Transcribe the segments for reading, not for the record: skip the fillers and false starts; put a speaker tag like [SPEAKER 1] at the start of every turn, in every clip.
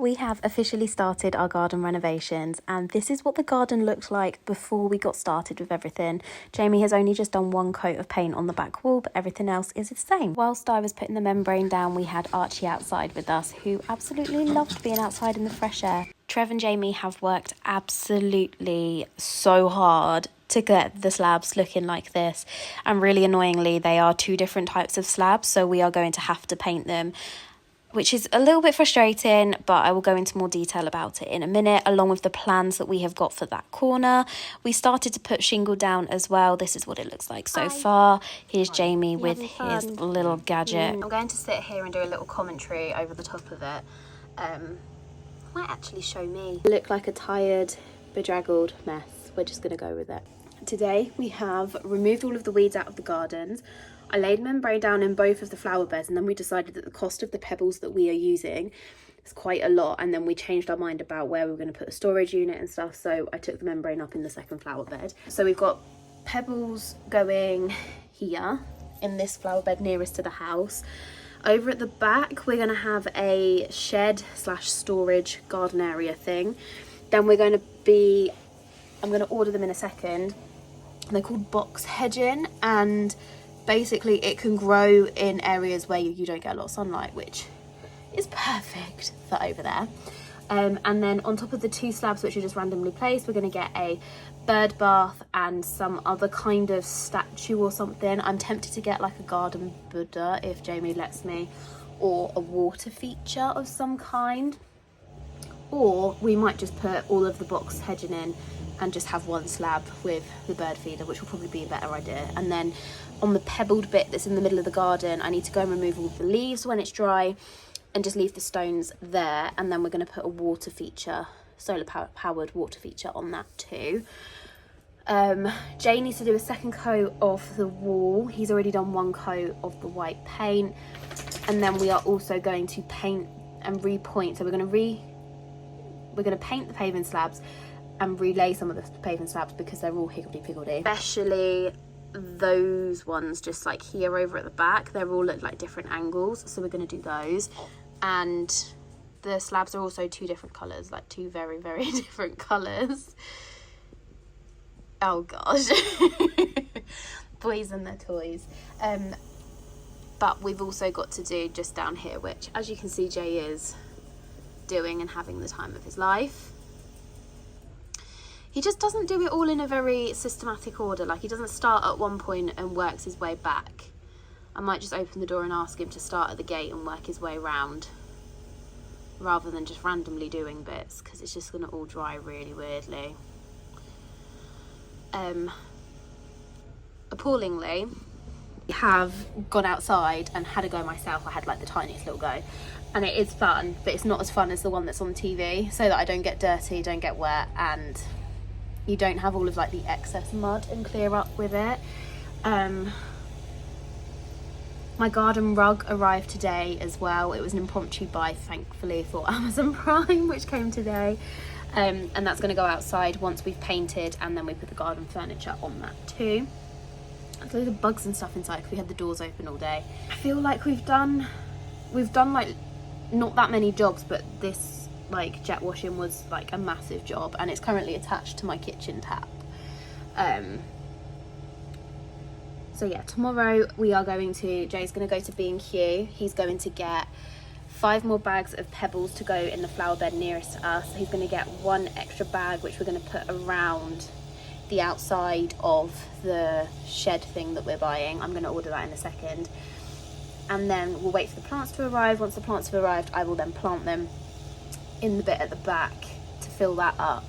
[SPEAKER 1] We have officially started our garden renovations, and this is what the garden looked like before we got started with everything. Jamie has only just done one coat of paint on the back wall, but everything else is the same. Whilst I was putting the membrane down, we had Archie outside with us, who absolutely loved being outside in the fresh air. Trev and Jamie have worked absolutely so hard to get the slabs looking like this, and really annoyingly they are two different types of slabs, so we are going to have to paint them, which is a little bit frustrating, but I will go into more detail about it in a minute, along with the plans that we have got for that corner. We started to put shingle down as well. This is what it looks like so far. Here's Jamie with his little gadget. I'm going to sit here and do a little commentary over the top of it. Might actually show me. Look like a tired, bedraggled mess. We're just going to go with it. Today we have removed all of the weeds out of the gardens. I laid membrane down in both of the flower beds, and then we decided that the cost of the pebbles that we are using is quite a lot, and then we changed our mind about where we were going to put a storage unit and stuff, so I took the membrane up in the second flower bed. So we've got pebbles going here in this flower bed nearest to the house. Over at the back we're going to have a shed slash storage garden area thing. Then we're going to be, I'm going to order them in a second. They're called box hedging, and basically it can grow in areas where you don't get a lot of sunlight, which is perfect for over there. And then on top of the two slabs which are just randomly placed, we're going to get a bird bath and some other kind of statue or something. I'm tempted to get like a garden Buddha if Jamie lets me, or a water feature of some kind, or we might just put all of the box hedging in and just have one slab with the bird feeder, which will probably be a better idea. And then on the pebbled bit that's in the middle of the garden, I need to go and remove all the leaves when it's dry and just leave the stones there. And then we're going to put a water feature, solar powered water feature on that too. Jay needs to do a second coat of the wall. He's already done one coat of the white paint. And then we are also going to paint and repoint. So we're going to paint the paving slabs and relay some of the paving slabs because they're all higgledy-piggledy. Especially those ones just like here over at the back, they're all at like different angles, so we're going to do those. And the slabs are also two different colours, like two very, very different colours. Oh gosh. Boys and their toys. But we've also got to do just down here, which as you can see Jay is doing and having the time of his life. He just doesn't do it all in a very systematic order. Like, he doesn't start at one point and works his way back. I might just open the door and ask him to start at the gate and work his way round, rather than just randomly doing bits, because it's just going to all dry really weirdly. Appallingly, I have gone outside and had a go myself. I had like the tiniest little go, and it is fun, but it's not as fun as the one that's on TV, so that I don't get dirty, don't get wet, and you don't have all of like the excess mud and clear up with it. My garden rug arrived today as well. It was an impromptu buy, thankfully, for Amazon Prime, which came today. And that's going to go outside once we've painted, and then we put the garden furniture on that too. There's loads of bugs and stuff inside because we had the doors open all day. I feel like we've done like not that many jobs, but this like jet washing was like a massive job, and it's currently attached to my kitchen tap. So yeah, tomorrow we are going to, Jay's going to go to B&Q. He's going to get 5 more bags of pebbles to go in the flower bed nearest to us. He's going to get 1 extra bag which we're going to put around the outside of the shed thing that we're buying. I'm going to order that in a second, and then we'll wait for the plants to arrive. Once the plants have arrived, I will then plant them in the bit at the back to fill that up.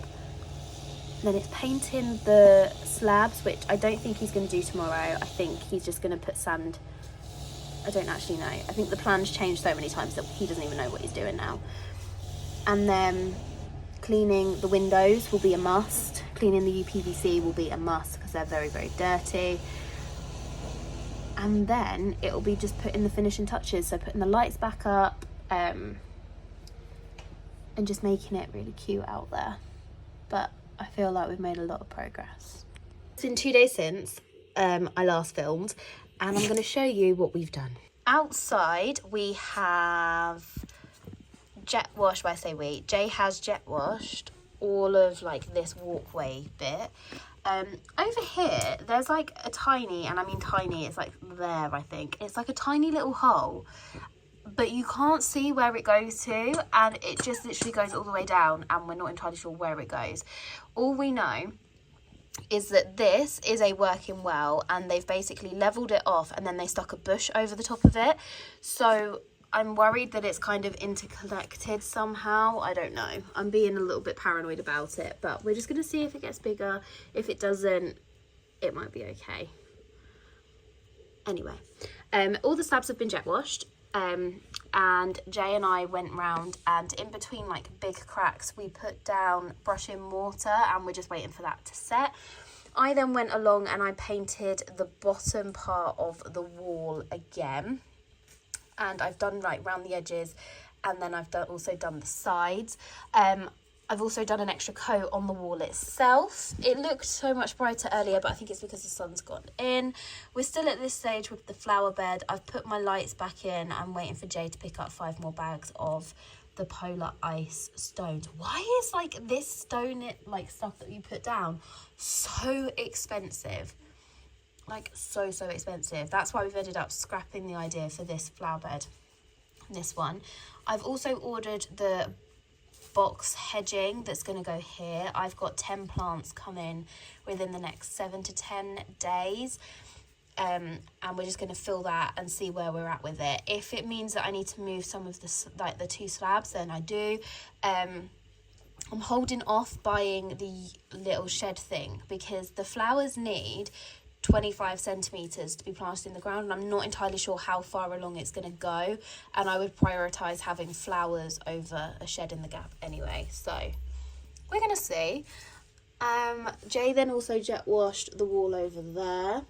[SPEAKER 1] Then it's painting the slabs, which I don't think he's going to do tomorrow. I think he's just going to put sand. I don't actually know. I think the plan's changed so many times that he doesn't even know what he's doing now. And then cleaning the windows will be a must. Cleaning the UPVC will be a must because they're very, very dirty. And then it'll be just putting the finishing touches, so putting the lights back up, and just making it really cute out there. But I feel like we've made a lot of progress. It's been 2 days since I last filmed, and I'm going to show you what we've done. Outside we have jet washed, well, I say we, Jay has jet washed all of like this walkway bit. Over here, there's like a tiny, and I mean tiny, it's like there, I think. It's like a tiny little hole, but you can't see where it goes to, and it just literally goes all the way down, and we're not entirely sure where it goes. All we know is that this is a working well, and they've basically leveled it off, and then they stuck a bush over the top of it. So I'm worried that it's kind of interconnected somehow. I don't know. I'm being a little bit paranoid about it, but we're just going to see if it gets bigger. If it doesn't, it might be okay. Anyway, all the slabs have been jet washed. And Jay and I went round, and in between like big cracks we put down brushing mortar, and we're just waiting for that to set. I then went along and I painted the bottom part of the wall again, and I've done like round the edges, and then I've also done the sides. I've also done an extra coat on the wall itself. It looked so much brighter earlier, but I think it's because the sun's gone in. We're still at this stage with the flower bed. I've put my lights back in. I'm waiting for Jay to pick up 5 more bags of the polar ice stones. Why is like this stone, like stuff that you put down, so expensive? Like so expensive. That's why we've ended up scrapping the idea for this flower bed. This one. I've also ordered the box hedging that's going to go here. I've got 10 plants coming within the next 7 to 10 days, and we're just going to fill that and see where we're at with it. If it means that I need to move some of the like the 2 slabs, then I do. I'm holding off buying the little shed thing because the flowers need 25 centimeters to be planted in the ground, and I'm not entirely sure how far along it's going to go, and I would prioritize having flowers over a shed in the gap anyway, so we're going to see. Jay then also jet washed the wall over there,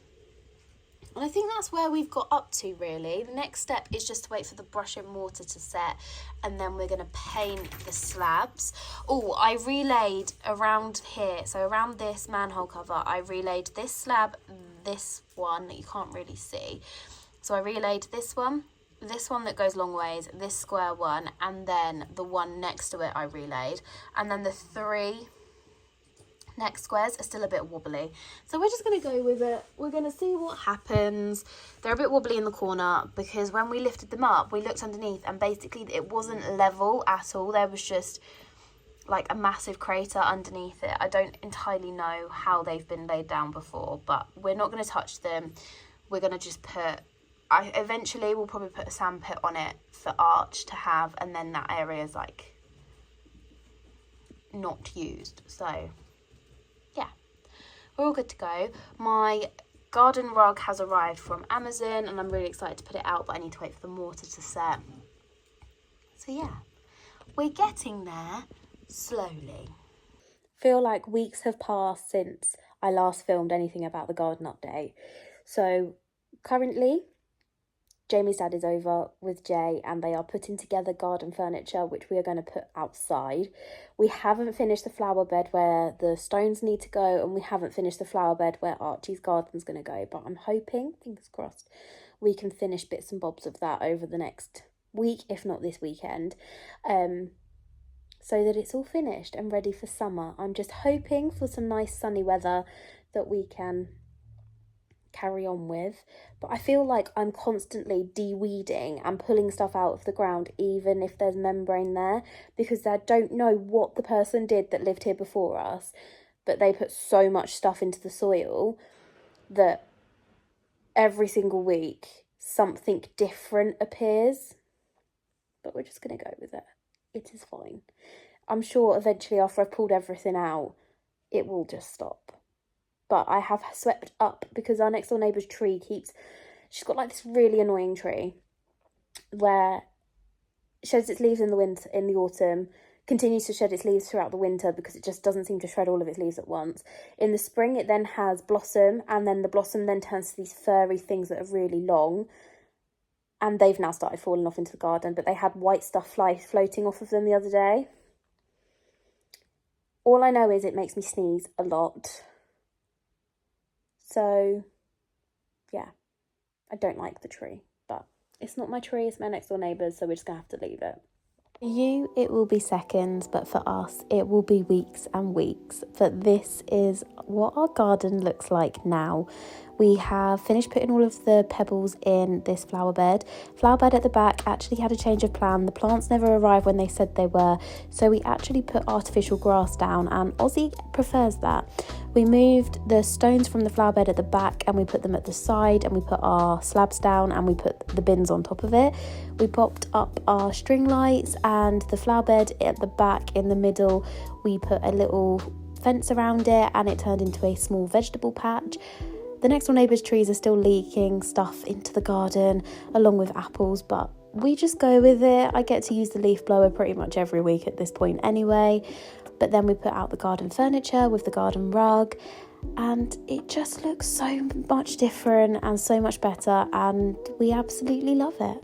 [SPEAKER 1] and I think that's where we've got up to really. The next step is just to wait for the brush and mortar to set, and then we're going to paint the slabs. Oh, I relayed around here, so around this manhole cover, I relayed this slab, this one that you can't really see. So I relayed this one that goes long ways, this square one, and then the one next to it I relayed. And then the 3 next squares are still a bit wobbly, so we're just going to go with it. We're going to see what happens. They're a bit wobbly in the corner because when we lifted them up, we looked underneath, and basically it wasn't level at all. There was just like a massive crater underneath it. I don't entirely know how they've been laid down before, but we're not going to touch them. We're going to just eventually we'll probably put a sand pit on it for arch to have, and then that area is like not used, so yeah, we're all good to go. My garden rug has arrived from Amazon, and I'm really excited to put it out, but I need to wait for the mortar to set. So yeah, we're getting there slowly. Feel like weeks have passed since I last filmed anything about the garden update. So currently Jamie's dad is over with Jay, and they are putting together garden furniture, which we are going to put outside. We haven't finished the flower bed where the stones need to go, and we haven't finished the flower bed where Archie's garden's going to go, but I'm hoping, fingers crossed, we can finish bits and bobs of that over the next week, if not this weekend, so that it's all finished and ready for summer. I'm just hoping for some nice sunny weather that we can carry on with, but I feel like I'm constantly de-weeding and pulling stuff out of the ground, even if there's membrane there, because I don't know what the person did that lived here before us, but they put so much stuff into the soil that every single week something different appears. But we're just gonna go with it. It is fine. I'm sure eventually after I've pulled everything out, it will just stop. But I have swept up because our next door neighbour's tree she's got like this really annoying tree where it sheds its leaves in the autumn, continues to shed its leaves throughout the winter because it just doesn't seem to shred all of its leaves at once. In the spring it then has blossom, and then the blossom then turns to these furry things that are really long, and they've now started falling off into the garden, but they had white stuff floating off of them the other day. All I know is it makes me sneeze a lot. So, yeah, I don't like the tree, but it's not my tree, it's my next door neighbour's, so we're just going to have to leave it. For you, it will be seconds, but for us, it will be weeks and weeks. But this is what our garden looks like now. We have finished putting all of the pebbles in this flower bed. Flower bed at the back actually had a change of plan. The plants never arrived when they said they were, so we actually put artificial grass down, and Ozzy prefers that. We moved the stones from the flower bed at the back and we put them at the side, and we put our slabs down and we put the bins on top of it. We popped up our string lights, and the flower bed at the back in the middle, we put a little fence around it and it turned into a small vegetable patch. The next door neighbour's trees are still leaking stuff into the garden along with apples, but we just go with it. I get to use the leaf blower pretty much every week at this point anyway. But then we put out the garden furniture with the garden rug, and it just looks so much different and so much better, and we absolutely love it.